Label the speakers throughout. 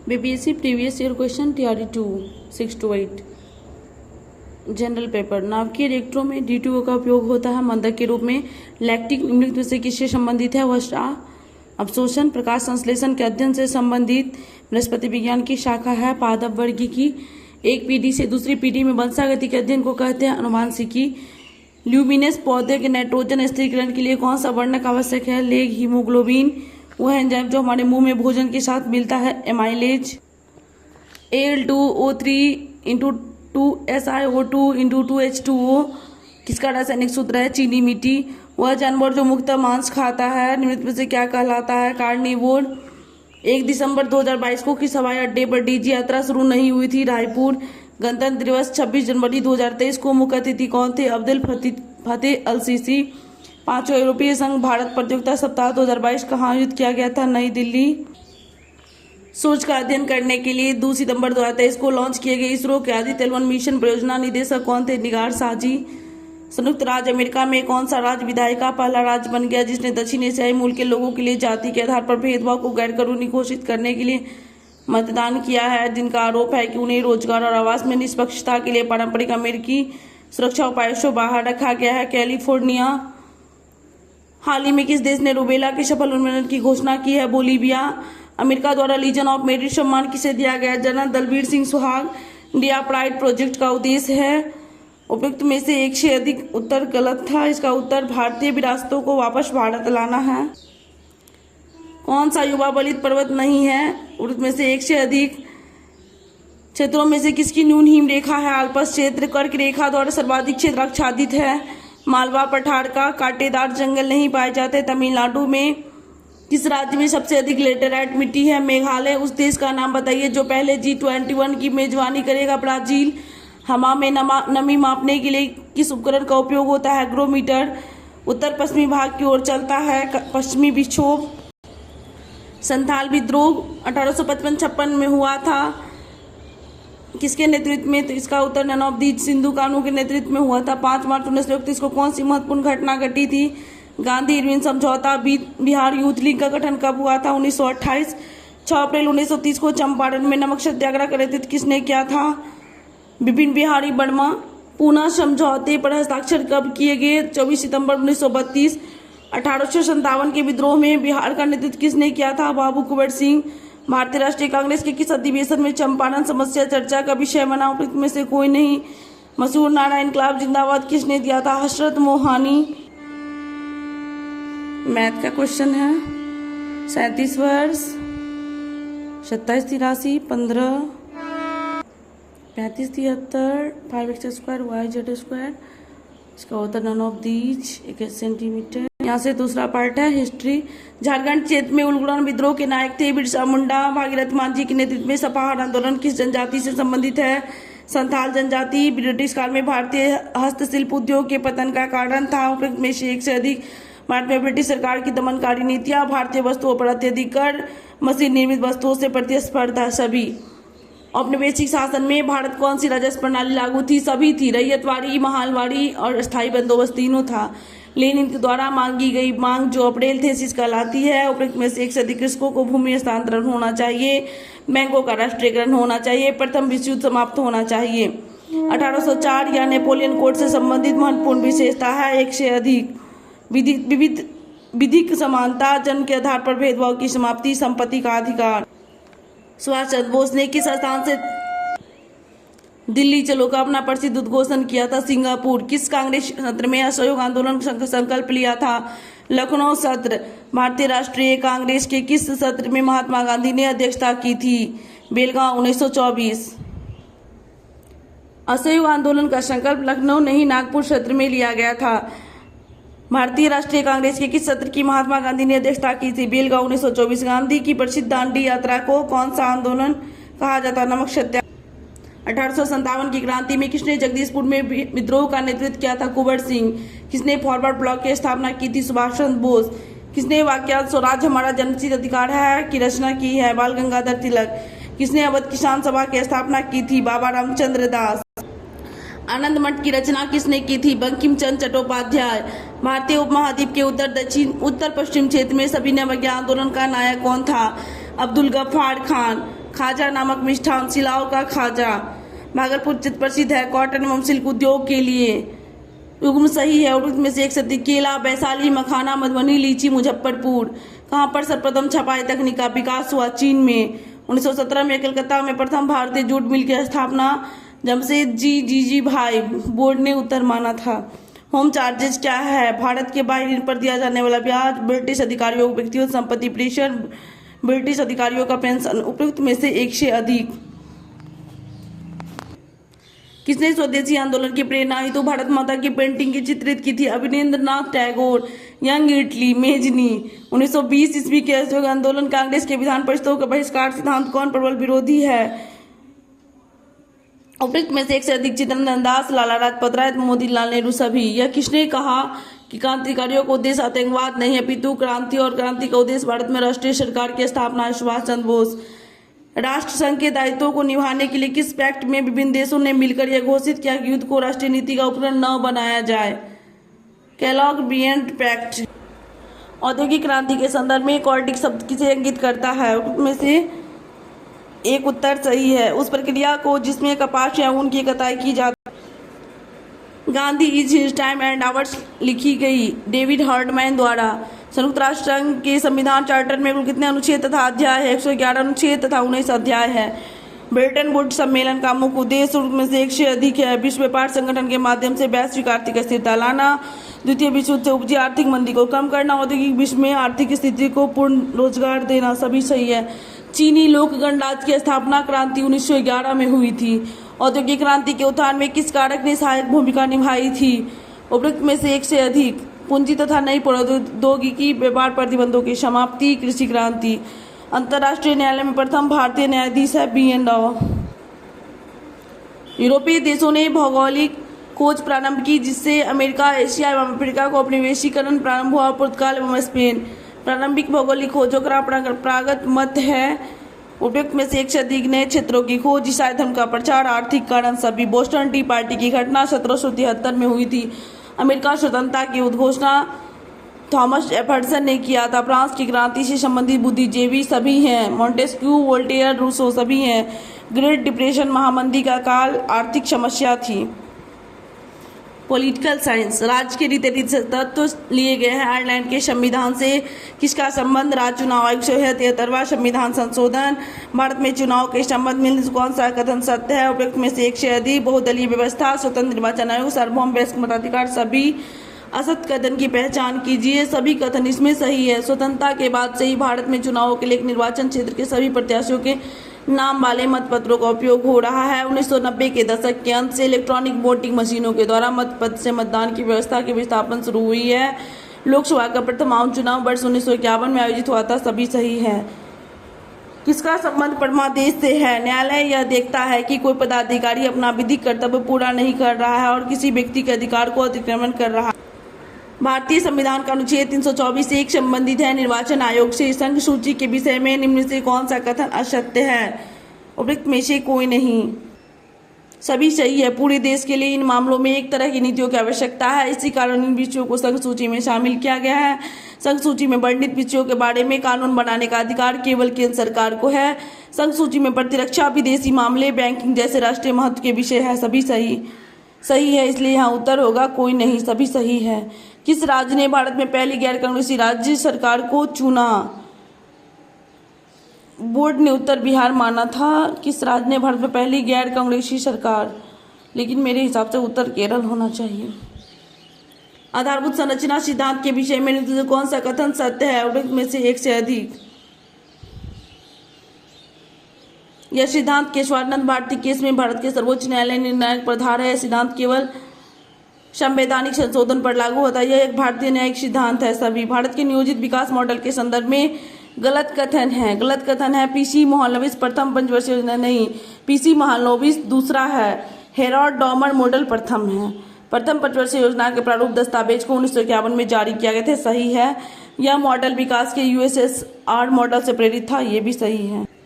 Speaker 1: BPSC previous year question TRE 2 6 to 8 general paper. नाभिकीय रिएक्टरों में D2O का उपयोग होता है मंदक के रूप में। लैक्टिक निम्नलिखित में से किससे संबंधित है? वह अवशोषण प्रकाश संश्लेषण के अध्ययन से संबंधित वनस्पति विज्ञान की शाखा है। पादप वर्गीकी एक पीढ़ी से दूसरी पीढ़ी में वंशागति के अध्ययन को कहते हैं अनुवांशिकी। ल्यूमिनेस पौधे के नाइट्रोजन स्थिरीकरण के लिए कौन सा वर्णक आवश्यक है? Leg haemoglobin. वह एंजाइम जो हमारे मुंह में भोजन के साथ मिलता है amylase. Al2O3 into 2SiO2 into 2H2O किसका रासायनिक सूत्र है? चीनी मिट्टी। वह जानवर जो मुख्यतः मांस खाता है निम्नलिखित में से क्या कहलाता है? कार्निवोर। 1 दिसंबर 2022 को किस हवाई अड्डे पर डीजी यात्रा शुरू नहीं हुई थी? रायपुर। गणतंत्र दिवस 26 जनवरी 2023 को मुख्य अतिथि कौन थे? अब्दुल फतेह अल सीसी। 5वां यूरोपीय संघ भारत प्रतियोगिता सप्ताह 2022 कहाँ आयोजित किया गया था? नई दिल्ली। सूरज का अध्ययन करने के लिए 2 सितंबर 2023 को लॉन्च किए गए इसरो के आदित्य L1 मिशन परियोजना निदेशक कौन थे? निगार शाहजी। संयुक्त राज्य अमेरिका में कौन सा राज्य विधायिका पहला राज्य बन गया जिसने दक्षिण एशियाई मूल के लोगों के लिए जाति के आधार पर भेदभाव को गैर कानूनी घोषित करने के लिए मतदान किया है? जिनका आरोप है कि उन्हें रोजगार और आवास में निष्पक्षता के लिए पारंपरिक अमेरिकी सुरक्षा उपायों से बाहर रखा गया है। कैलिफोर्निया। हाल ही में किस देश ने रूबेला के सफल उन्मूलन की घोषणा की है? बोलीविया। अमेरिका द्वारा लीजन ऑफ मेरिट सम्मान किसे दिया गया? General Dalbir Singh Suhag. India pride project का उद्देश्य है। उपयुक्त में से एक से अधिक उत्तर गलत था। इसका उत्तर भारतीय विरासतों को वापस भारत लाना है। कौन सा युवा बलित पर्वत नहीं है? उपयुक्त में से एक से अधिक क्षेत्रों में से किसकी न्यून हिम रेखा है? आल्प्स क्षेत्र। कर्क रेखा द्वारा सर्वाधिक क्षेत्र आच्छादित है। मालवा पठार का। कांटेदार जंगल नहीं पाए जाते। तमिलनाडु में। किस राज्य में सबसे अधिक लेटेराइट मिट्टी है? मेघालय। उस देश का नाम बताइए जो पहले G21 की मेजबानी करेगा? ब्राजील। हवा में नमी मापने के लिए किस उपकरण का उपयोग होता है? हाइग्रोमीटर। उत्तर पश्चिमी भाग की ओर चलता है पश्चिमी विक्षोभ। संथाल विद्रोह 1855-56 में हुआ था किसके नेतृत्व में? तो इसका उत्तर नन ऑफ दी सिंधु कानून के नेतृत्व में हुआ था। 5 मार्च 1931 को कौन सी महत्वपूर्ण घटना घटी थी? गांधी इरविन समझौता। बिहार यूथ लीग का गठन कब हुआ था? 1928। 6 अप्रैल 1930 को चंपारण में नमक सत्याग्रह का नेतृत्व किसने किया था? बिपिन बिहारी वर्मा। पूना समझौते पर हस्ताक्षर कब किए गए? 24 सितंबर 1932। 1857 के विद्रोह में बिहार का नेतृत्व किसने किया था? बाबू कुंवर सिंह। भारतीय राष्ट्रीय कांग्रेस के किस अधिवेशन में चंपारण समस्या चर्चा का विषय बना? उपयुक्त में से कोई नहीं। मशहूर नारा इनकलाब जिंदाबाद किसने दिया था? हसरत मोहानी। मैथ का क्वेश्चन है। 37 वर्ष 27 83 15 35 73 5x² YZ²। इसका उत्तर नन ऑफ दीज 21 सेंटीमीटर। यहाँ से दूसरा पार्ट है हिस्ट्री। झारखंड क्षेत्र में उलगुलान विद्रोह के नायक थे बिरसा मुंडा। भागीरथ मान जी के नेतृत्व में सपाहर आंदोलन किस जनजाति से संबंधित है? संथाल जनजाति। ब्रिटिश काल में भारतीय हस्तशिल्प उद्योग के पतन का कारण था? उपयुक्त में से एक से अधिक। भारत में ब्रिटिश सरकार की दमनकारी नीतियां। भारतीय वस्तुओं पर अत्यधिक कर। मशीन निर्मित वस्तुओं से प्रतिस्पर्धा। सभी। औपनिवेशिक शासन में भारत कौन सी राजस्व प्रणाली लागू थी? सभी थी। रैयतवाड़ी, महालवाड़ी और स्थायी बंदोबस्त तीनों था। लेनिन के द्वारा मांगी गई मांग जो अप्रैल थेसिस कहलाती है। उपयुक्त में से एक से अधिक कृषकों को भूमि हस्तांतरण होना चाहिए। बैंकों का राष्ट्रीयकरण होना चाहिए। प्रथम विश्व युद्ध समाप्त होना चाहिए। 1804 या नेपोलियन कोड से संबंधित महत्वपूर्ण विशेषता है? एक से अधिक। विधिक समानता। जन्म के आधार पर भेदभाव की समाप्ति। संपत्ति का अधिकार। सुभाष चंद्र बोस ने किस स्थान से दिल्ली चलो का अपना प्रसिद्ध उद्घोषण किया था? सिंगापुर। किस कांग्रेस सत्र में असहयोग आंदोलन संकल्प लिया था? लखनऊ सत्र। भारतीय राष्ट्रीय कांग्रेस के किस सत्र में महात्मा गांधी ने अध्यक्षता की थी? बेलगांव 1924। असहयोग आंदोलन का संकल्प लखनऊ नहीं नागपुर सत्र में लिया गया था। भारतीय राष्ट्रीय कांग्रेस के किस सत्र की महात्मा गांधी ने अध्यक्षता की थी? बेलगांव 1924। गांधी की प्रसिद्ध दांडी यात्रा को कौन सा आंदोलन कहा जाता? नमक सत्याग्रह। 1857 की क्रांति में किसने जगदीशपुर में विद्रोह का नेतृत्व किया था? कुंवर सिंह। किसने फॉरवर्ड ब्लॉक की स्थापना की थी? सुभाष चंद्र बोस। किसने वाक्यांश स्वराज हमारा जन्मसिद्ध अधिकार है की रचना की है? बाल गंगाधर तिलक। किसने अवध किसान सभा की स्थापना की थी? बाबा रामचंद्र दास। आनंद मठ की रचना किसने की थी? बंकिम चंद्र चट्टोपाध्याय। भारतीय उपमहाद्वीप के उत्तर पश्चिम क्षेत्र में सविनय अवज्ञा आंदोलन का नायक कौन था? अब्दुल गफ्फार खान। खाजा नामक मिष्ठान सिलाव का खाजा। भागलपुर चित प्रसिद्ध है कॉटन एवं सिल्क उद्योग के लिए। युग्म सही है। उर्दू में से एक सदी। केला, वैशाली, मखाना, मधुबनी, लीची, मुजफ्फरपुर। कहाँ पर सर्वप्रथम छपाई तकनीक का विकास हुआ? चीन में। 1917 में कलकत्ता में प्रथम भारतीय जूट मिल की स्थापना जमशेद जी भाई बोर्ड ने उत्तर माना था। होम चार्जेस क्या है? भारत के बाहरी ऋण पर दिया जाने वाला ब्याज। ब्रिटिश अधिकारियों व्यक्तिगत संपत्ति प्रेषण। ब्रिटिश अधिकारियों का पेंशन। उपयुक्त में से एक से अधिक। किसने स्वदेशी आंदोलन की प्रेरणा हेतु भारत माता की पेंटिंग की चित्रित की थी? Abanindranath Tagore. Young Italy, Mazzini. 1920 ईस्वी के असहयोग आंदोलन। कांग्रेस के विधान परिषदों का बहिष्कार सिद्धांत कौन प्रबल विरोधी है? उपयुक्त में से एक से अधिक। चित्तरंजन दास, लाला लाजपत राय, मोतीलाल नेहरू। सभी। यह किसने कहा कि क्रांतिकारियों का उद्देश्य आतंकवाद नहीं अपितु क्रांति और क्रांति का उद्देश्य भारत में राष्ट्रीय सरकार की स्थापना है? सुभाष चंद्र बोस। राष्ट्र संघ के दायित्वों को निभाने के लिए किस पैक्ट में विभिन्न देशों ने मिलकर यह घोषित किया कि युद्ध को राष्ट्रीय नीति का उपकरण न बनाया जाए? केलॉग-बियेंट पैक्ट। औद्योगिक क्रांति के संदर्भ में कॉर्डिक शब्द किसे इंगित करता है? में से एक उत्तर सही है। उस प्रक्रिया को जिसमें कपास या ऊन की कटाई की जाती। Gandhi is his time and hours लिखी गई डेविड हर्डमैन द्वारा। संयुक्त राष्ट्र संघ के संविधान चार्टर में कुल कितने अनुच्छेद तथा अध्याय है? 111 अनुच्छेद तथा 19 अध्याय है। ब्रेटन वुड्स सम्मेलन का मुख्य उद्देश्य में से एक से अधिक है। विश्व व्यापार संगठन के माध्यम से वैश्विक आर्थिक स्थिरता लाना। द्वितीय विश्व युद्ध से उपजी आर्थिक मंदी को कम करना। औद्योगिक विश्व में आर्थिक स्थिति को पूर्ण रोजगार देना। सभी सही है। चीनी लोक गणराज्य की स्थापना क्रांति 1911 में हुई थी। औद्योगिक क्रांति के उत्थान में किस कारक ने सहायक भूमिका निभाई थी? उपयुक्त में से एक से अधिक। पूंजी तथा नई प्रौद्योगिकी, व्यापार प्रतिबंधों की समाप्ति, कृषि क्रांति। अंतर्राष्ट्रीय न्यायालय में प्रथम भारतीय न्यायाधीश है B.N. राव। यूरोपीय देशों ने भौगोलिक खोज प्रारंभ की जिससे अमेरिका, एशिया एवं अफ्रीका को उपनिवेशीकरण प्रारंभ हुआ। पुर्तगाल एवं स्पेन। प्रारंभिक भौगोलिक खोजों का परंपरागत मत है। उपयुक्त में से एक से अधिक। नए क्षेत्रों की खोज, ईसाई धर्म का प्रचार, आर्थिक कारण। सभी। बोस्टन टी पार्टी की घटना 1773 में हुई थी। अमेरिका स्वतंत्रता की उद्घोषणा थॉमस जेफरसन ने किया था। फ्रांस की क्रांति से संबंधित बुद्धिजीवी सभी हैं। Montesquieu, Voltaire, Rousseau. सभी हैं। ग्रेट डिप्रेशन महामंदी का काल आर्थिक समस्या थी। Political science. राज्य के रीति तत्व लिए गए हैं। आयरलैंड के संविधान से किसका संबंध? राज्य चुनाव आयोग से है। 73वां संविधान संशोधन। भारत में चुनाव के संबंध में कौन सा कथन सत्य है? उपयुक्त में से एक से अधिक। बहुदलीय व्यवस्था, स्वतंत्र निर्वाचन आयोग, सार्वभौम वयस्क मताधिकार। सभी। असत कथन की पहचान कीजिए। सभी कथन इसमें सही है। स्वतंत्रता के बाद से ही भारत में चुनावों के लिए एक निर्वाचन क्षेत्र के सभी प्रत्याशियों के नाम वाले मतपत्रों का उपयोग हो रहा है। 1990 के दशक के अंत से इलेक्ट्रॉनिक वोटिंग मशीनों के द्वारा मतपत्र से मतदान की व्यवस्था की विस्थापन शुरू हुई है। लोकसभा का प्रथम आम चुनाव वर्ष 1951 में आयोजित हुआ था। सभी सही है। किसका संबंध परमादेश से है? न्यायालय यह देखता है कि कोई पदाधिकारी अपना विधिक कर्तव्य पूरा नहीं कर रहा है और किसी व्यक्ति के अधिकार को अतिक्रमण कर रहा है। भारतीय संविधान का अनुच्छेद 324 से एक संबंधित है निर्वाचन आयोग से। संघ सूची के विषय में निम्न से कौन सा कथन असत्य है? उपयुक्त में से कोई नहीं। सभी सही है। पूरे देश के लिए इन मामलों में एक तरह की नीतियों की आवश्यकता है। इसी कारण इन विषयों को संघ सूची में शामिल किया गया है। संघ सूची में वर्णित विषयों के बारे में कानून बनाने का अधिकार केवल केंद्र सरकार को है। संघ सूची में प्रतिरक्षा, विदेशी मामले, बैंकिंग जैसे राष्ट्रीय महत्व के विषय है। सभी सही है। इसलिए यहाँ उत्तर होगा कोई नहीं। सभी सही है। किस राज्य ने भारत में पहली गैर कांग्रेसी राज्य सरकार को चुना? बोर्ड ने उत्तर बिहार माना था। किस राज्य ने भारत में पहली गैर कांग्रेसी सरकार? लेकिन मेरे हिसाब से उत्तर केरल होना चाहिए। आधारभूत संरचना सिद्धांत के विषय में निम्न कौन सा कथन सत्य है? उपयुक्त में से एक से अधिक। यह सिद्धांत केशवानंद भारती केस में भारत के सर्वोच्च न्यायालय निर्णायक प्रधान है। सिद्धांत केवल संवैधानिक संशोधन पर लागू होता है। यह एक भारतीय न्यायिक सिद्धांत है। सभी। भारत के नियोजित विकास मॉडल के संदर्भ में गलत कथन है। गलत कथन है पीसी महालनोबिस प्रथम पंचवर्षीय योजना नहीं, पीसी महालनोबिस दूसरा है। हेरोल्ड डॉमर मॉडल प्रथम है। प्रथम पंचवर्षीय योजना के प्रारूप दस्तावेज को 1951 में जारी किया गया था। सही है। यह मॉडल विकास के USSR मॉडल से प्रेरित था। यह भी सही है।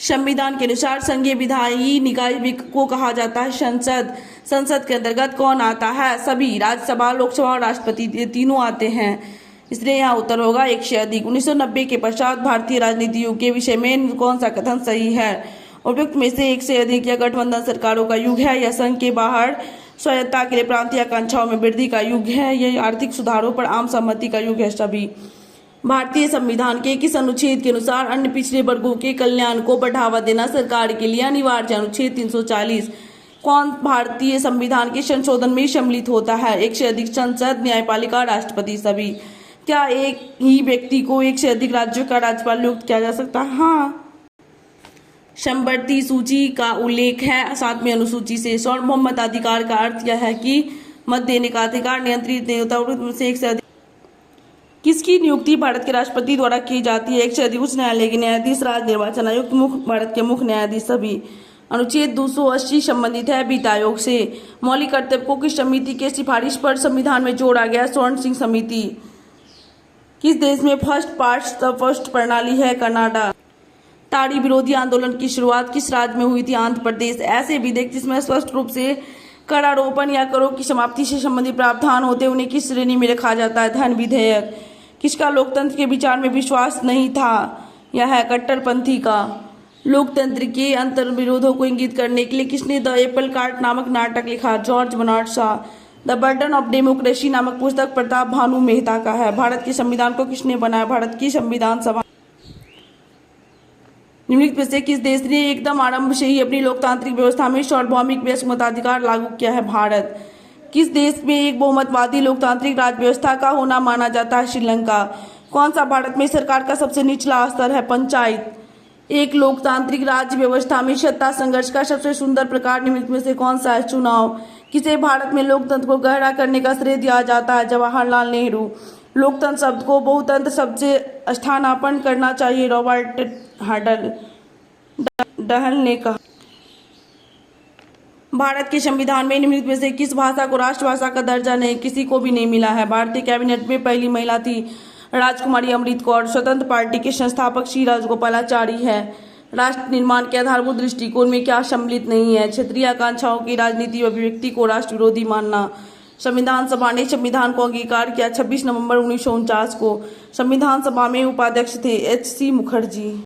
Speaker 1: संविधान के अनुसार संघीय विधायी निकाय को कहा जाता है संसद। संसद के अंतर्गत कौन आता है? सभी। राज्यसभा, लोकसभा और राष्ट्रपति, ये तीनों आते हैं। इसलिए यहाँ उत्तर होगा 1 से अधिक। 1990 के पश्चात भारतीय राजनीति युग के विषय में कौन सा कथन सही है? उपयुक्त में से 1 से अधिक या गठबंधन सरकारों का युग है, या संघ के बाहर स्वायत्तता के लिए प्रांतीय आकांक्षाओं में वृद्धि का युग है, या आर्थिक सुधारों पर आम सहमति का युग है? सभी। भारतीय संविधान के किस अनुच्छेद के अनुसार अन्य पिछड़े वर्गों के कल्याण को बढ़ावा देना सरकार के लिए अनिवार्य? अनुच्छेद 340। कौन भारतीय संविधान के संशोधन में सम्मिलित होता है? 1 से अधिक संसद, न्यायपालिका, राष्ट्रपति? सभी। क्या एक ही व्यक्ति को 1 से अधिक राज्यों का राज्यपाल नियुक्त किया जा सकता है? हाँ। समवर्ती सूची का उल्लेख है 7वीं अनुसूची से। सार्वभौमताधिकार का अर्थ यह है कि मत देने का अधिकार, नियंत्रित नेता से 1 से अधिक किसकी नियुक्ति भारत के राष्ट्रपति द्वारा की जाती है? 1 से अधिक उच्च न्यायालय के न्यायाधीश, राज्य निर्वाचन आयुक्त, भारत के मुख्य न्यायाधीश? सभी। अनुच्छेद 280 संबंधित है वित्त आयोग से। मौलिक कर्तव्य को किस समिति के सिफारिश पर संविधान में जोड़ा गया? स्वर्ण सिंह समिति। किस देश में फर्स्ट पास्ट द फर्स्ट प्रणाली है? कनाडा। ताड़ी विरोधी आंदोलन की शुरुआत किस राज्य में हुई थी? आंध्र प्रदेश। ऐसे विधेयक जिसमें स्पष्ट रूप से करारोपण या करों की समाप्ति से संबंधित प्रावधान होते हैं उन्हें किस श्रेणी में रखा जाता है? धन विधेयक। किसका लोकतंत्र के विचार में विश्वास नहीं था? यह है कट्टरपंथी का। लोकतंत्र के अंतर विरोधों को इंगित करने के लिए किसने द एप्पल कार्ट नामक नाटक लिखा? George Bernard Shaw. The burden of democracy नामक पुस्तक प्रताप भानु मेहता का है। भारत के संविधान को किसने बनाया? भारत की संविधान सभा। निम्नलिखित में से किस देश ने एकदम आरंभ से ही अपनी लोकतांत्रिक व्यवस्था में सार्वभौमिक वयस्क मताधिकार लागू किया है? भारत। किस देश में एक बहुमतवादी लोकतांत्रिक राज्य व्यवस्था का होना माना जाता है? श्रीलंका। कौन सा भारत में सरकार का सबसे निचला स्तर है? पंचायत। एक लोकतांत्रिक राज्य व्यवस्था में सत्ता संघर्ष का सबसे सुंदर प्रकार निम्नलिखित में से कौन सा है? चुनाव। किसे भारत में लोकतंत्र को गहरा करने का श्रेय दिया जाता है? जवाहरलाल नेहरू। लोकतंत्र शब्द को बहुतंत्र शब्द से स्थानापन्न करना चाहिए, रॉबर्ट डहल ने कहा। भारत के संविधान में निम्नलिखित में से किस भाषा को राष्ट्रभाषा का दर्जा नहीं किसी को भी नहीं मिला है? भारतीय कैबिनेट में पहली महिला थी राजकुमारी अमृत कौर। स्वतंत्र पार्टी के संस्थापक श्री राजगोपालाचारी है। राष्ट्र निर्माण के आधारभूत दृष्टिकोण में क्या सम्मिलित नहीं है? क्षेत्रीय आकांक्षाओं की राजनीति व अभिव्यक्ति को राष्ट्र विरोधी मानना। संविधान सभा ने संविधान को अंगीकार किया 26 नवंबर 1949 को। संविधान सभा में उपाध्यक्ष थे HC मुखर्जी।